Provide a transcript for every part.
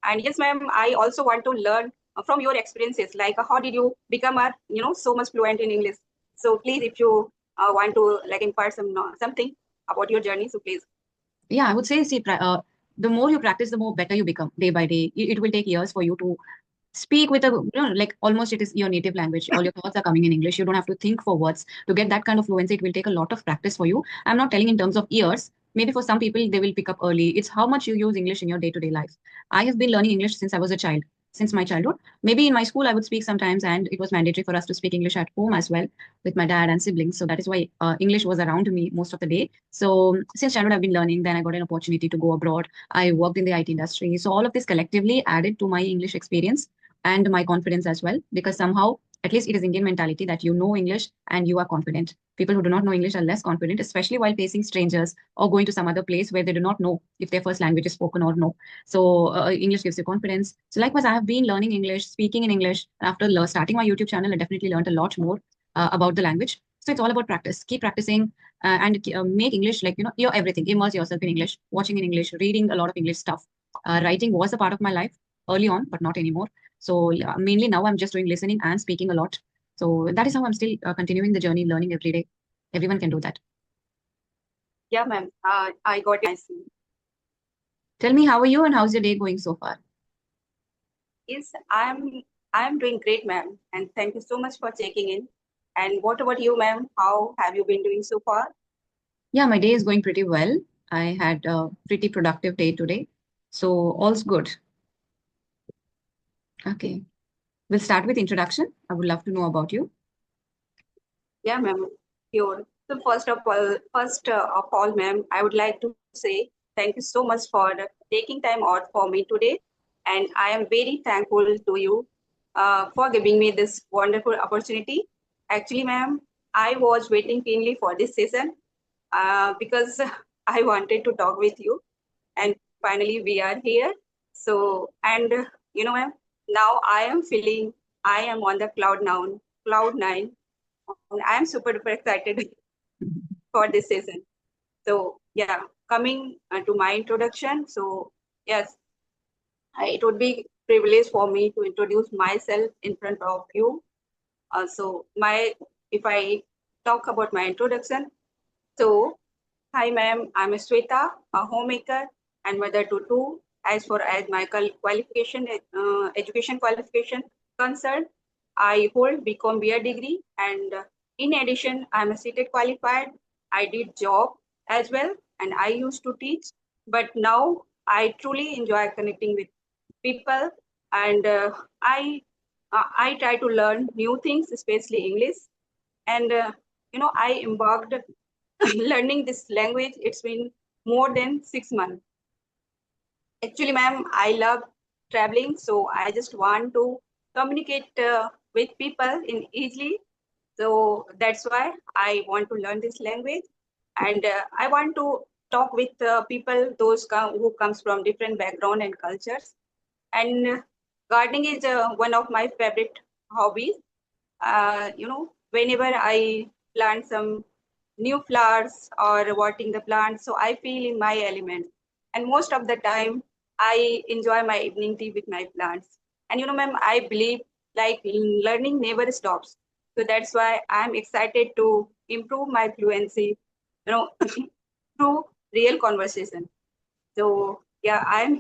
And yes, ma'am, I also want to learn from your experiences, like how did you become so much fluent in English? So please, if you want to like impart something about your journey, so please. Yeah, I would say, see, the more you practice, the more better you become day by day. It will take years for you to speak with a, like almost it is your native language. All your thoughts are coming in English. You don't have to think for words to get that kind of fluency. It will take a lot of practice for you. I'm not telling in terms of years. Maybe for some people, they will pick up early. It's how much you use English in your day-to-day life. I have been learning English since I was a child, since my childhood. Maybe in my school, I would speak sometimes, and it was mandatory for us to speak English at home as well with my dad and siblings. So that is why English was around me most of the day. So since childhood, I've been learning. Then I got an opportunity to go abroad. I worked in the IT industry. So all of this collectively added to my English experience and my confidence as well, because somehow, at least it is Indian mentality that you know English and you are confident. People who do not know English are less confident, especially while facing strangers or going to some other place where they do not know if their first language is spoken or no. So English gives you confidence. So likewise, I have been learning English, speaking in English. After starting my YouTube channel, I definitely learned a lot more about the language. So it's all about practice. Keep practicing and make English like, your everything. Immerse yourself in English, watching in English, reading a lot of English stuff. Writing was a part of my life early on, but not anymore. So yeah, mainly now I'm just doing listening and speaking a lot. So that is how I'm still continuing the journey, learning every day. Everyone can do that. Yeah, ma'am. I got it. I see. Tell me, how are you and how's your day going so far? Yes, I'm doing great, ma'am, and thank you so much for checking in. And what about you, ma'am? How have you been doing so far? Yeah, my day is going pretty well. I had a pretty productive day today. So all's good. Okay. We'll start with introduction. I would love to know about you. Yeah, ma'am. Sure. So first of all, ma'am, I would like to say thank you so much for taking time out for me today, and I am very thankful to you for giving me this wonderful opportunity. Actually, ma'am, I was waiting keenly for this session because I wanted to talk with you, and finally we are here. So, and ma'am, now I am feeling I am on the cloud nine, and I am super duper excited for this season. So yeah, coming to my introduction. So yes, it would be privilege for me to introduce myself in front of you. So my if I talk about my introduction, so hi ma'am, I'm Shweta, a homemaker and mother to two. As far as my qualification, education qualification concerned, I hold BCom BA degree, and in addition, I'm a CTET qualified. I did job as well, and I used to teach. But now I truly enjoy connecting with people, and I try to learn new things, especially English. And I embarked learning this language. It's been more than 6 months. Actually, ma'am, I love traveling, so I just want to communicate with people in easily. So that's why I want to learn this language, and I want to talk with people who comes from different background and cultures. And gardening is one of my favorite hobbies. Whenever I plant some new flowers or watering the plants, so I feel in my element. And most of the time, I enjoy my evening tea with my plants. And ma'am, I believe like learning never stops. So that's why I'm excited to improve my fluency, through real conversation. So yeah, I am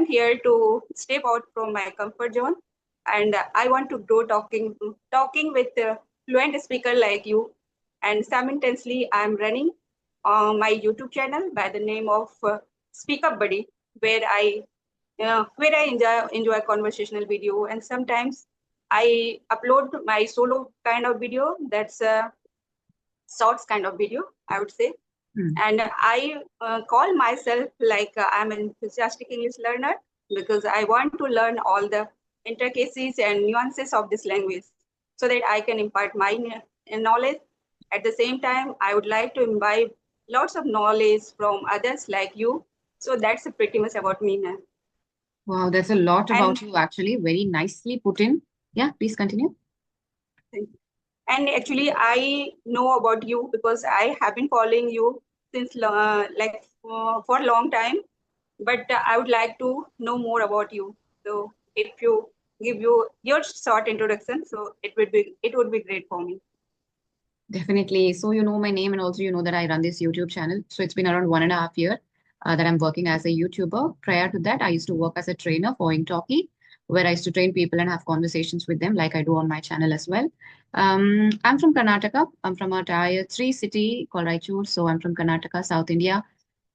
here to step out from my comfort zone, and I want to grow talking with a fluent speaker like you. And simultaneously, I'm running my YouTube channel by the name of Speak Up Buddy, where I enjoy conversational video, and sometimes I upload my solo kind of video. That's a shorts kind of video, I would say. Hmm. And I call myself like I'm an enthusiastic English learner because I want to learn all the intricacies and nuances of this language so that I can impart my knowledge. At the same time, I would like to imbibe lots of knowledge from others like you. So that's pretty much about me, ma'am. Wow, that's a lot And about you actually. Very nicely put in. Yeah, please continue. and actually, I know about you because I have been following you since for a long time. but I would like to know more about you. So if you give you your short introduction, so it would be great for me. Definitely. So you know my name, and also you know that I run this YouTube channel. So it's been around 1.5 year that I'm working as a YouTuber. Prior to that, I used to work as a trainer for Talkie, where I used to train people and have conversations with them, like I do on my channel as well. I'm from Karnataka. I'm from a tier 3 city called Raichur. So I'm from Karnataka, South India.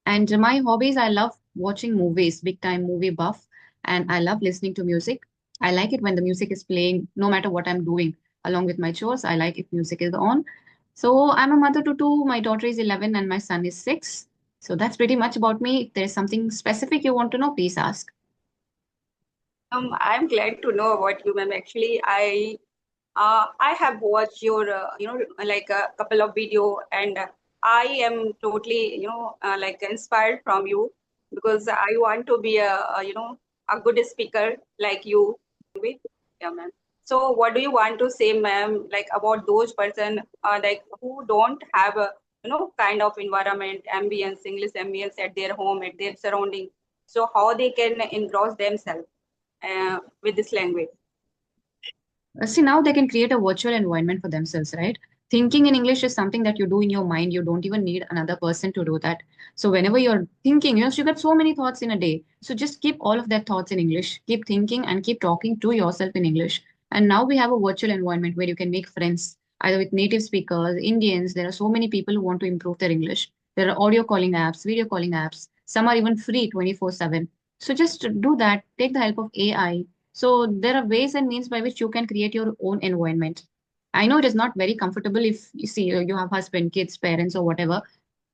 And my hobbies, I love watching movies, big time movie buff, and I love listening to music. I like it when the music is playing, no matter what I'm doing, along with my chores. I like if music is on. So I'm a mother to two. My daughter is 11 and my son is 6. So that's pretty much about me. If there's something specific you want to know, please ask. I'm glad to know about you, ma'am. Actually, I have watched your, like a couple of video, and I am totally, like inspired from you because I want to be a good speaker like you. Yeah, ma'am. So, what do you want to say, ma'am, like about those person, like who don't have a, kind of environment, ambience, English ambience at their home, at their surrounding. So, how they can engross themselves with this language? See, now they can create a virtual environment for themselves, right? Thinking in English is something that you do in your mind. You don't even need another person to do that. So whenever you're thinking, you got so many thoughts in a day. So just keep all of that thoughts in English. Keep thinking and keep talking to yourself in English. And now we have a virtual environment where you can make friends, either with native speakers, Indians. There are so many people who want to improve their English. There are audio calling apps, video calling apps. Some are even free 24/7. So just do that. Take the help of AI. So there are ways and means by which you can create your own environment. I know it is not very comfortable if you see you have husband, kids, parents, or whatever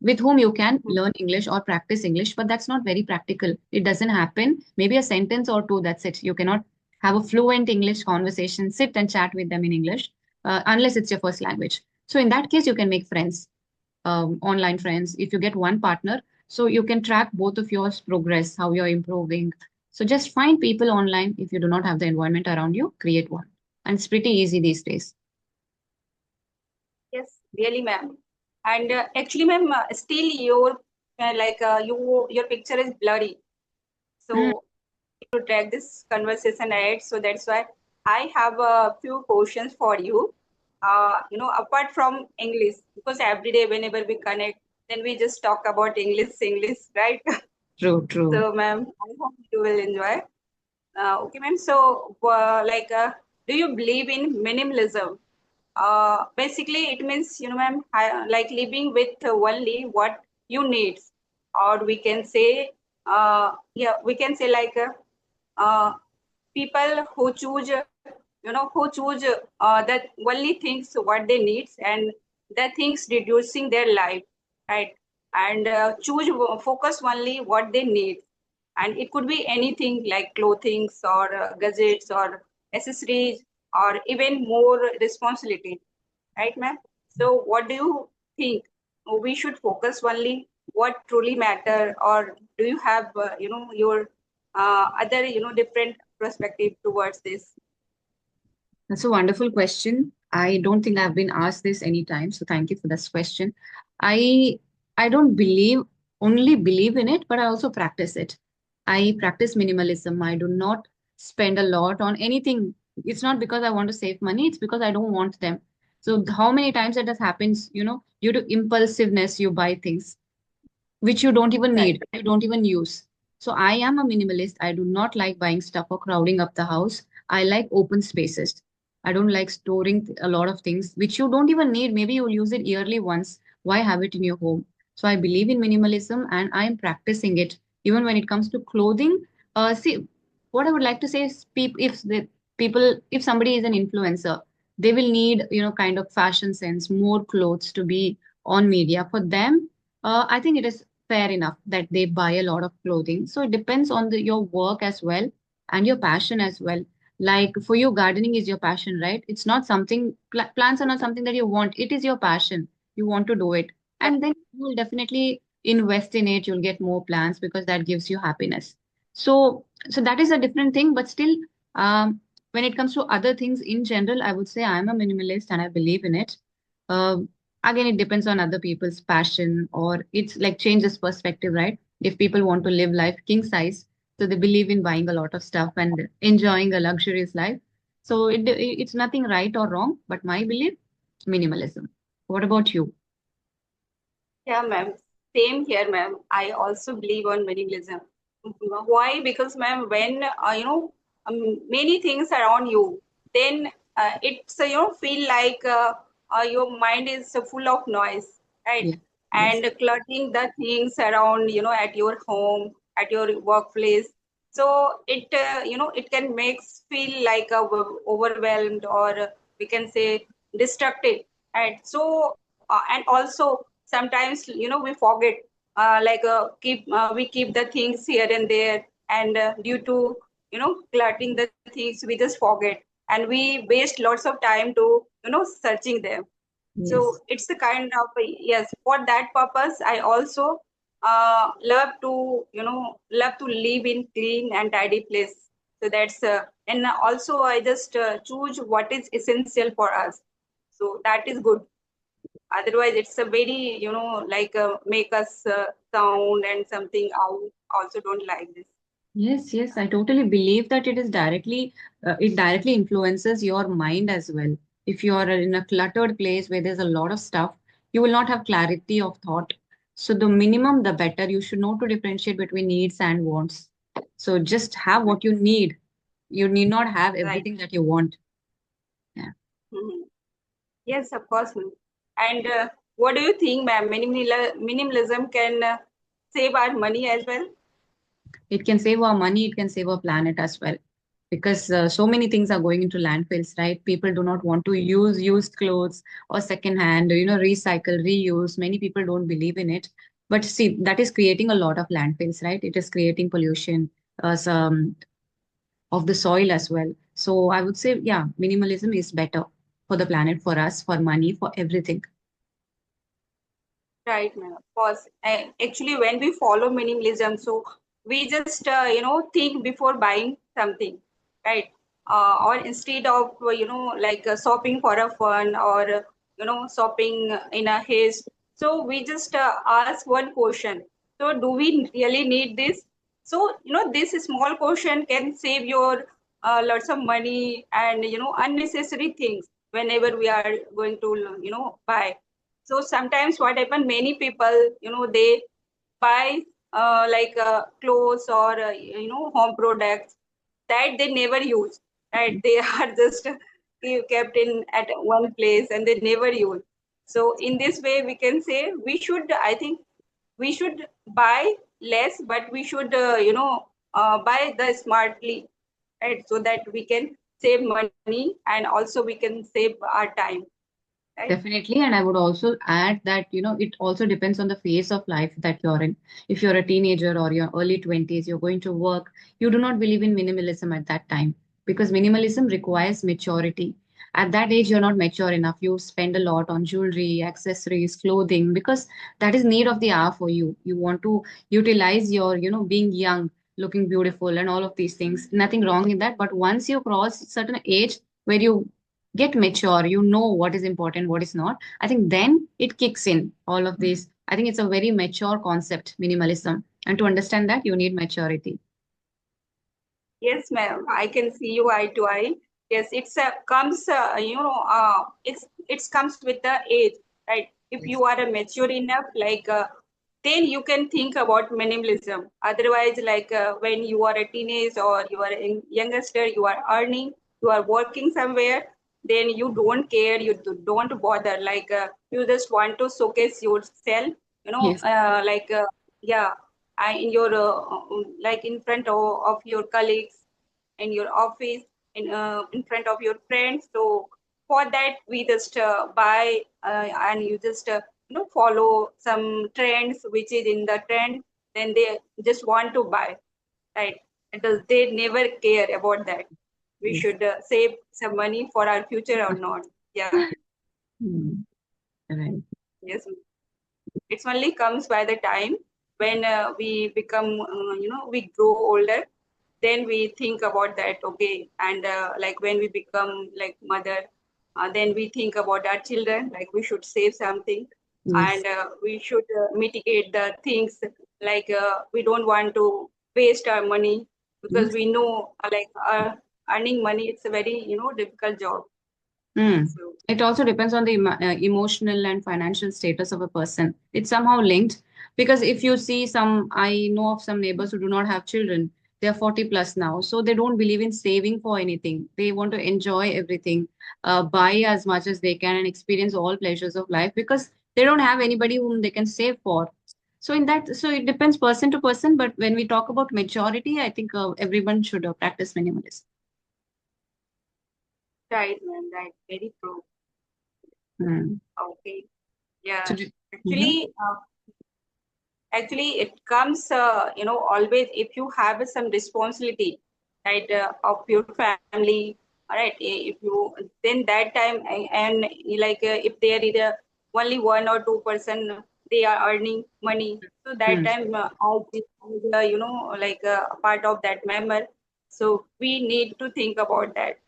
with whom you can learn English or practice English, but that's not very practical. It doesn't happen. Maybe a sentence or two, that's it. You cannot have a fluent English conversation, sit and chat with them in English, unless it's your first language. So in that case, you can make friends, online friends. If you get one partner, so you can track both of yours progress, how you're improving. So just find people online. If you do not have the environment around you, create one. And it's pretty easy these days. Yes, really, ma'am. And actually, ma'am, still your picture is blurry. Mm, So to track this conversation ahead, so that's why I have a few questions for you. Apart from English, because every day whenever we connect, then we just talk about English, right? true, true. So, ma'am, I hope you will enjoy. Okay, ma'am. So, do you believe in minimalism? Basically, it means, ma'am, like living with only what you need, or we can say, we can say like uh, people who choose, who choose that only things what they needs and the things reducing their life, right? And choose focus only what they need, and it could be anything like clothing or gadgets or accessories or even more responsibility, right, ma'am? So, what do you think? We should focus only what truly matter, or do you have, your other, different perspective towards this? That's a wonderful question. I don't think I've been asked this any time, so thank you for this question. I I don't believe only believe in it, but I also practice it. I practice minimalism. I do not spend a lot on anything. It's not because I want to save money, it's because I don't want them. So how many times that has happens, due to impulsiveness, you buy things which you don't even Right. need, you don't even use. So I am a minimalist. I do not like buying stuff or crowding up the house. I like open spaces. I don't like storing a lot of things which you don't even need. Maybe you'll use it yearly once. Why have it in your home? So I believe in minimalism and I am practicing it. Even when it comes to clothing, see, what I would like to say is if somebody is an influencer, they will need, kind of fashion sense, more clothes to be on media. For them, I think it is fair enough that they buy a lot of clothing. So it depends on your work as well and your passion as well. Like for you, gardening is your passion, right? It's not something, plants are not something that you want. It is your passion. You want to do it. And then you will definitely invest in it. You'll get more plants because that gives you happiness. So that is a different thing. But still, when it comes to other things in general, I would say I'm a minimalist and I believe in it. Um, Again, it depends on other people's passion or it's like changes perspective, right? If people want to live life king size, so they believe in buying a lot of stuff and enjoying a luxurious life. So it's nothing right or wrong, but my belief, minimalism. What about you? Yeah, ma'am. Same here, ma'am. I also believe on minimalism. Why? Because, ma'am, when many things around you, then it's feel like your mind is full of noise, right? Yeah. Yes. And cluttering the things around, at your home, at your workplace. So it can make feel like overwhelmed, or we can say distracted, right? So and also sometimes we forget, we keep the things here and there, and due to cluttering the things, we just forget, and we waste lots of time to searching them. So Yes. it's the kind of, yes, for that purpose I also love to live in clean and tidy place. So that's and also I just choose what is essential for us, so that is good. Otherwise it's a very make us sound and something out, also don't like this. Yes, yes, I totally believe that it directly influences your mind as well. If you are in a cluttered place where there's a lot of stuff, you will not have clarity of thought. So the minimum, the better. You should know to differentiate between needs and wants. So just have what you need. You need not have Right. everything that you want. Yeah. Mhm. Yes, of course, ma'am. And what do you think, ma'am? Minimalism can save our money as well? It can save our money, it can save our planet as well. Because so many things are going into landfills, right? People do not want to use used clothes or secondhand, recycle, reuse. Many people don't believe in it. But see, that is creating a lot of landfills, right? It is creating pollution some of the soil as well. So I would say, yeah, minimalism is better for the planet, for us, for money, for everything. Right, ma'am. Of course. Actually, when we follow minimalism, so we just think before buying something, right? Or instead of shopping for a fun, or shopping in a haste, so we just ask one question. So, do we really need this? So this small question can save your lots of money and unnecessary things whenever we are going to buy. So sometimes what happen, many people they buy clothes or home products that they never use, right? They are just kept in at one place and they never use. So in this way we can say, I think we should buy less, but we should buy the smartly, right? So that we can save money and also we can save our time, right? Definitely, and I would also add that, it also depends on the phase of life that you're in. If you're a teenager or your early 20s, you're going to work, you do not believe in minimalism at that time because minimalism requires maturity. At that age, you're not mature enough. You spend a lot on jewelry, accessories, clothing because that is need of the hour for you. You want to utilize your, being young, looking beautiful, and all of these things. Nothing wrong in that. But once you cross a certain age where you get mature, you know what is important, what is not. I think then it kicks in all of this. I think it's a very mature concept, minimalism. And to understand that, you need maturity. Yes, ma'am. I can see you eye to eye. Yes, comes it's comes with the age, right? If Yes. you are mature enough, then you can think about minimalism. Otherwise, when you are a teenage or you are a youngster, you are earning, you are working somewhere, then you don't care, don't bother. You just want to showcase yourself, Yes. yeah, in your in front of your colleagues, in your office, in front of your friends. So for that, we just buy, and you just follow some trends which is in the trend. Then they just want to buy, right? Because they never care about that. We Yes. should save some money for our future or not. Yeah, Hmm. Right. yes. It's only comes by the time when we become, we grow older, then we think about that, okay. And when we become like mother, then we think about our children, like we should save something. Yes. and we should mitigate the things, like we don't want to waste our money, because Yes. we know earning money, it's a very difficult job. Mm. So It also depends on the emotional and financial status of a person. It's somehow linked because if you see some, I know of some neighbors who do not have children. They're 40 plus now, so they don't believe in saving for anything. They want to enjoy everything, buy as much as they can, and experience all pleasures of life because they don't have anybody whom they can save for. So in that, so it depends person to person. But when we talk about majority, I think everyone should practice minimalism. right, ma'am, right, very true. Mm. Okay, yeah, So, mhm. actually, it comes, always if you have some responsibility, right, of your family, all right, if you, then that time, and if there is only 1 or 2% they are earning money, so that Mm. time, a part of that member, so we need to think about that.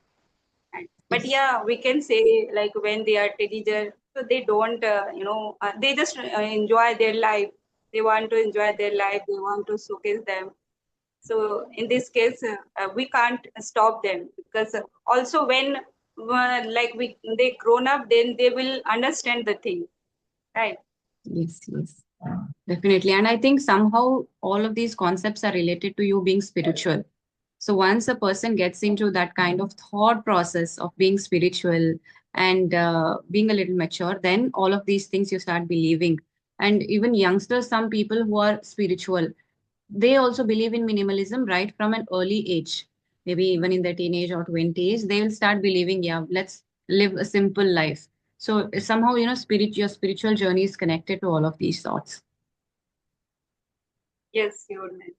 But Yes. yeah, we can say, like when they are teenager, so they don't, they just enjoy their life. They want to enjoy their life. They want to showcase them. So in this case, we can't stop them, because also when they grown up, then they will understand the thing, right? Yes, yes, definitely. And I think somehow all of these concepts are related to you being spiritual. So once a person gets into that kind of thought process of being spiritual and being a little mature, then all of these things you start believing. And even youngsters, some people who are spiritual, they also believe in minimalism right from an early age. Maybe even in their teenage or 20s, they will start believing, yeah, let's live a simple life. So somehow, your spiritual journey is connected to all of these thoughts. Yes, you're right.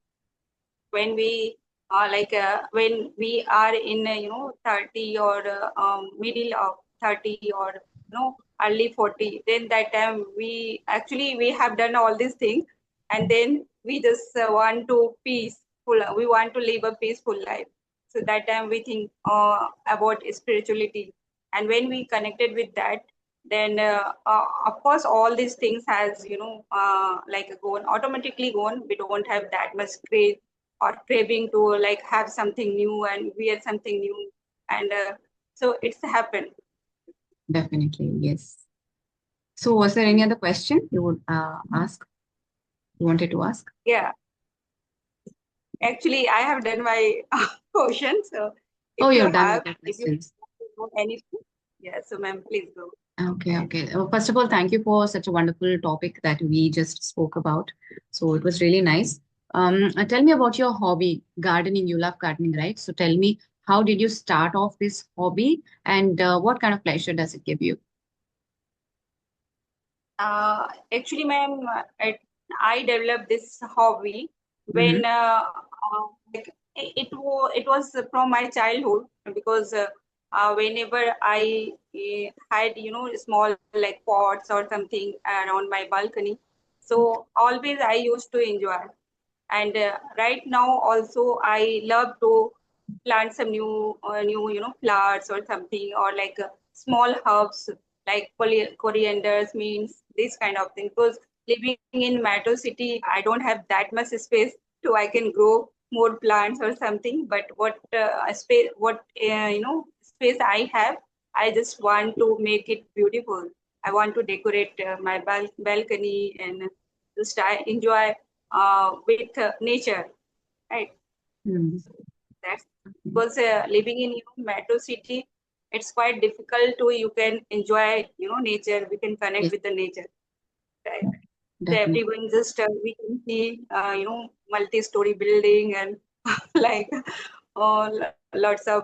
When we are when we are in 30, or middle of 30, or early 40, then that time we have done all these things, and then we just want to peaceful, we want to live a peaceful life. So that time we think about spirituality, and when we connected with that, then of course all these things has gone automatically gone. We don't have that much craze or craving to like have something new and wear something new, and so it's happened. Definitely, yes. So was there any other question you would ask? You wanted to ask? Yeah, actually I have done my question, so Oh, if you you're done with have, the if you questions. know anything, yeah, so ma'am, please go. Okay, okay. First of all, thank you for such a wonderful topic that we just spoke about. So it was really nice. Tell me about your hobby, gardening. You love gardening, right? So tell me, how did you start off this hobby and what kind of pleasure does it give you? Actually, ma'am, I developed this hobby Mm-hmm. when it was from my childhood, because whenever I had small like pots or something around my balcony, so always I used to enjoy. And right now also I love to plant some new flowers or something, or like small herbs, like corianders, means this kind of thing, because living in metro city I don't have that much space so I can grow more plants or something. But what space, what space I have, I just want to make it beautiful. I want to decorate my balcony, and just I enjoy with nature, right? Mm-hmm. That's because living in metro city, it's quite difficult to you can enjoy nature. We can connect Yes, with the nature, right? So definitely. everyone just we can see multi-story building, and like lots of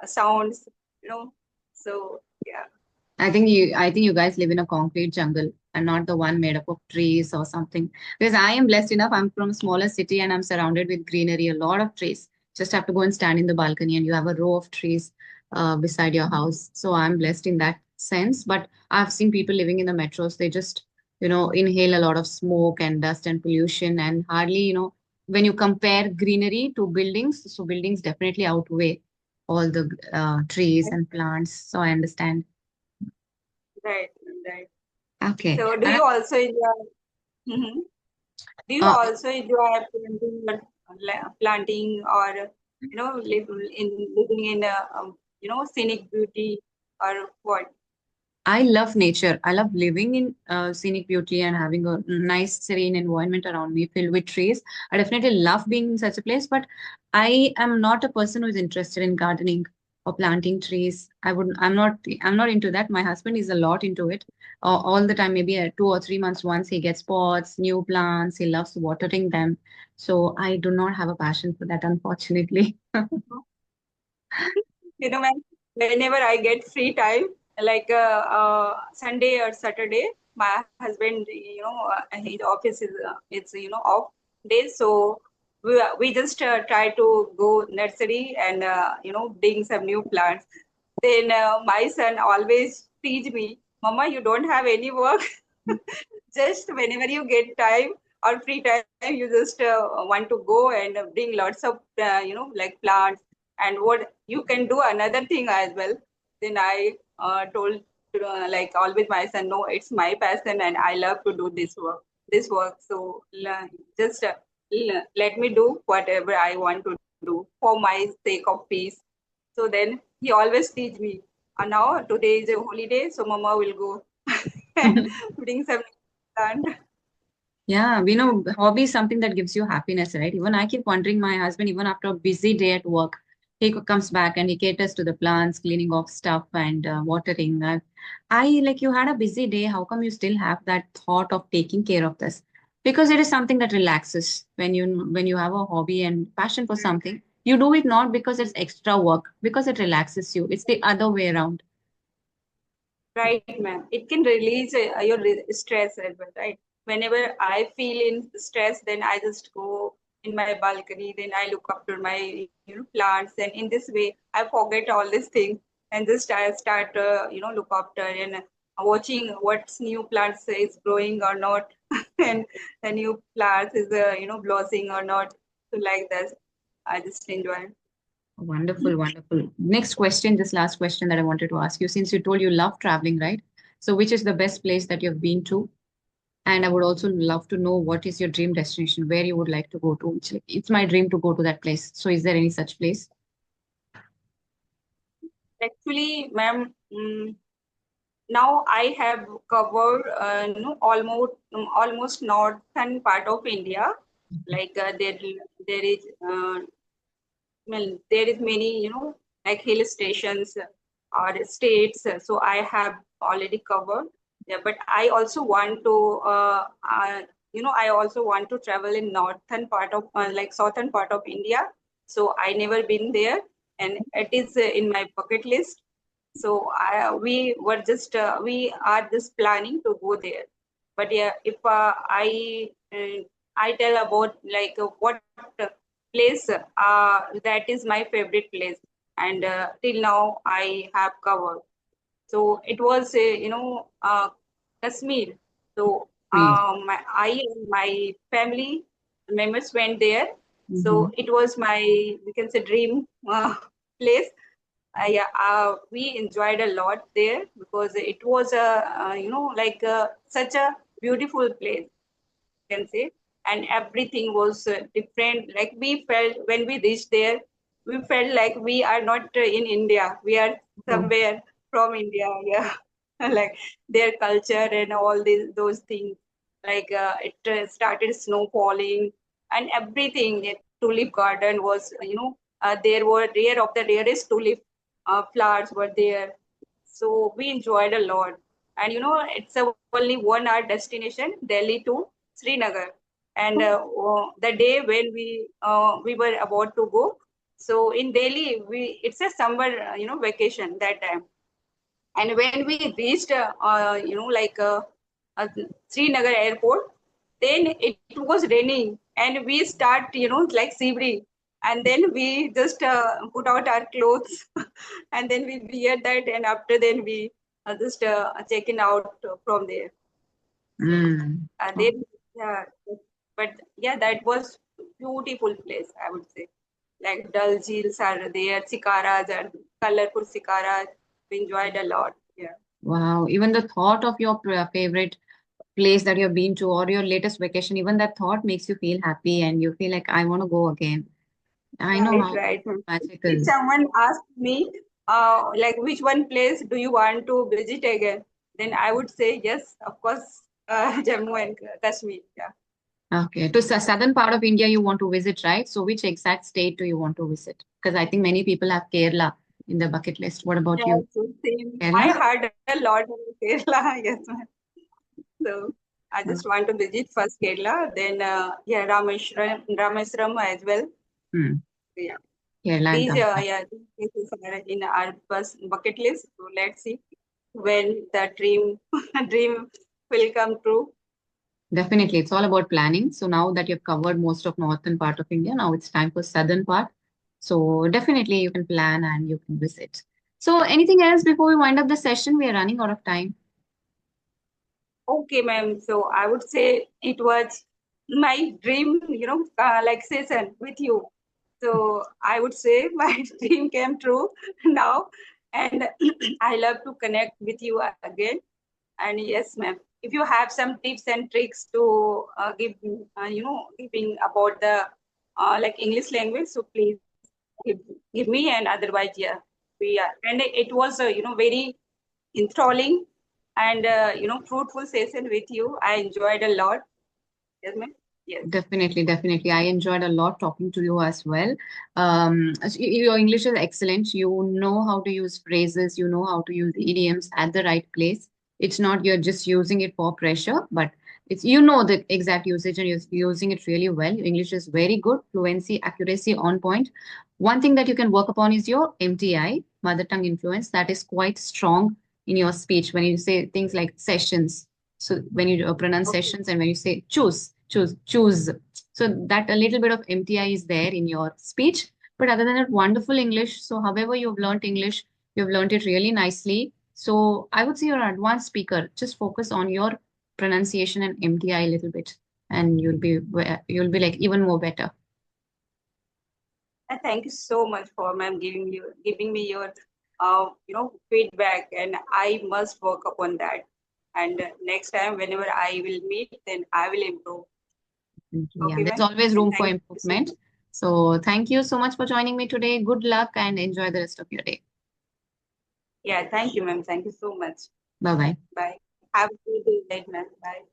sounds, you know. So yeah, I think you guys live in a concrete jungle and not the one made up of trees or something. Because I am blessed enough. I'm from a smaller city and I'm surrounded with greenery, a lot of trees. Just have to go and stand in the balcony and you have a row of trees beside your house. So I'm blessed in that sense. But I've seen people living in the metros. They just, inhale a lot of smoke and dust and pollution and hardly, when you compare greenery to buildings, so buildings definitely outweigh all the trees and plants. So I understand. right, right. Okay. So do And you also enjoy? Mhm. Do you uh, also enjoy planting or living in scenic beauty or what? I love nature. I love living in scenic beauty and having a nice, serene environment around me filled with trees. I definitely love being in such a place, but I am not a person who is interested in gardening or planting trees. I'm not into that. My husband is a lot into it. All the time, maybe 2 or 3 months once he gets pots, new plants. He loves watering them. So I do not have a passion for that, unfortunately. Ma'am, whenever I get free time, like Sunday or Saturday, my husband, his office is it's off days, so we just try to go nursery and bring some new plants. Then my son always teach me, Mama, you don't have any work. Just whenever you get time or free time, you just want to go and bring lots of like plants, and what you can do another thing as well. Then I told like always my son, no, it's my passion and I love to do this work. So just let me do whatever I want to do for my sake of peace. So then he always teach me, now today is a holiday, so mama will go and bring some plant. Yeah, we know hobby is something that gives you happiness, right? Even I keep wondering, my husband, even after a busy day at work, comes back and he caters to the plants, cleaning off stuff and watering. Like, you had a busy day. How come you still have that thought of taking care of this? Because it is something that relaxes when you have a hobby and passion for something. You do it not because it's extra work, because it relaxes you. It's the other way around. Right, ma'am. It can release your stress as well, right? Whenever I feel in stress, then I just go in my balcony, then I look after my plants, and in this way, I forget all these things and just I start look after and watching what's new plants is growing or not, and the new plants is blossoming or not. So like that, I just enjoy. Wonderful, wonderful. Next question, this last question that I wanted to ask you, since you told you love traveling, right? So, which is the best place that you've been to? And I would also love to know what is your dream destination, where you would like to go to. It's my dream to go to that place. So, is there any such place? Actually, ma'am, now I have covered almost northern part of India. Like there is well, there is many like hill stations or states. So I have already covered. Yeah, but I also want to I also want to travel in northern part of like southern part of India. So I never been there, and it is in my bucket list. So we are just planning to go there. But yeah, if I tell about like what place that is my favorite place, and till now I have covered. So it was Kashmir. So Me. I and my family members went there. Mm-hmm. So it was my, we can say, dream place. Yeah, we enjoyed a lot there because it was a like such a beautiful place, can say, and everything was different. Like we felt when we reached there, we felt like we are not in India, we are Oh, somewhere from India. Yeah. Like their culture and all those things, like it started snow falling and everything. The tulip garden was there were rare of the rarest tulip flowers were there. So we enjoyed a lot. And it's a only 1 hour destination, Delhi to Srinagar. And the day when we were about to go, so in Delhi, it's a summer vacation that time. And when we reached like Srinagar airport, then it was raining and we start like shivering, and then we just put out our clothes and then we wear that, and after then we just checking out from there. So mm. then yeah, but yeah, that was beautiful place, I would say. Like Dal Jheels are there, Sikaras are colorful Sikaras. We enjoyed a lot. Yeah. Wow. Even the thought of your favorite place that you've been to or your latest vacation, even that thought makes you feel happy and you feel like, I want to go again. I know Right, how right. If magical. someone asks me, like which one place do you want to visit again, then I would say yes, of course, Jammu and Kashmir. Yeah. Okay. To southern part of India, you want to visit, right? So which exact state do you want to visit? Because I think many people have Kerala in their bucket list. What about Yeah, you? so same. I Kerala? heard a lot of Kerala. Yes, ma'am. So I Uh, just want to visit first Kerala, then yeah, Rameshwaram as well. hmm. Yeah. Kerala and These Tamil Nadu. yeah, these places are in our first bucket list. So let's see when the dream dream will come true. Definitely, it's all about planning. So now that you've covered most of northern part of India, now it's time for southern part. So definitely you can plan and you can visit. So anything else before we wind up the session? We are running out of time. Okay, ma'am. So I would say it was my dream, like session with you. So I would say my dream came true now, and I love to connect with you again. And yes, ma'am, if you have some tips and tricks to give, giving about the like English language, so please give me. And otherwise, yeah, we are. And it was, very enthralling and fruitful session with you. I enjoyed a lot. Yes, ma'am. Yes. Definitely, definitely. I enjoyed a lot talking to you as well. Your English is excellent. You know how to use phrases, you know how to use idioms at the right place. It's not you're just using it for pressure, but it's you know the exact usage and you're using it really well. Your English is very good, fluency, accuracy on point. One thing that you can work upon is your MTI, mother tongue influence, that is quite strong in your speech when you say things like sessions. So when you pronounce Okay. sessions and when you say choose. So that a little bit of MTI is there in your speech. But other than that, wonderful English. So however you've learned English, you've learned it really nicely. So I would say you're an advanced speaker. Just focus on your pronunciation and MTI a little bit, and you'll be like even more better. And thank you so much for ma'am giving me your feedback, and I must work upon that. And next time, whenever I will meet, then I will improve. Yeah, Okay, there's ma'am. always And room for thank you so improvement. much. So thank you so much for joining me today. Good luck and enjoy the rest of your day. Yeah, thank you, ma'am. Thank you so much. Bye bye. Bye. Have a good day, ma'am. Bye.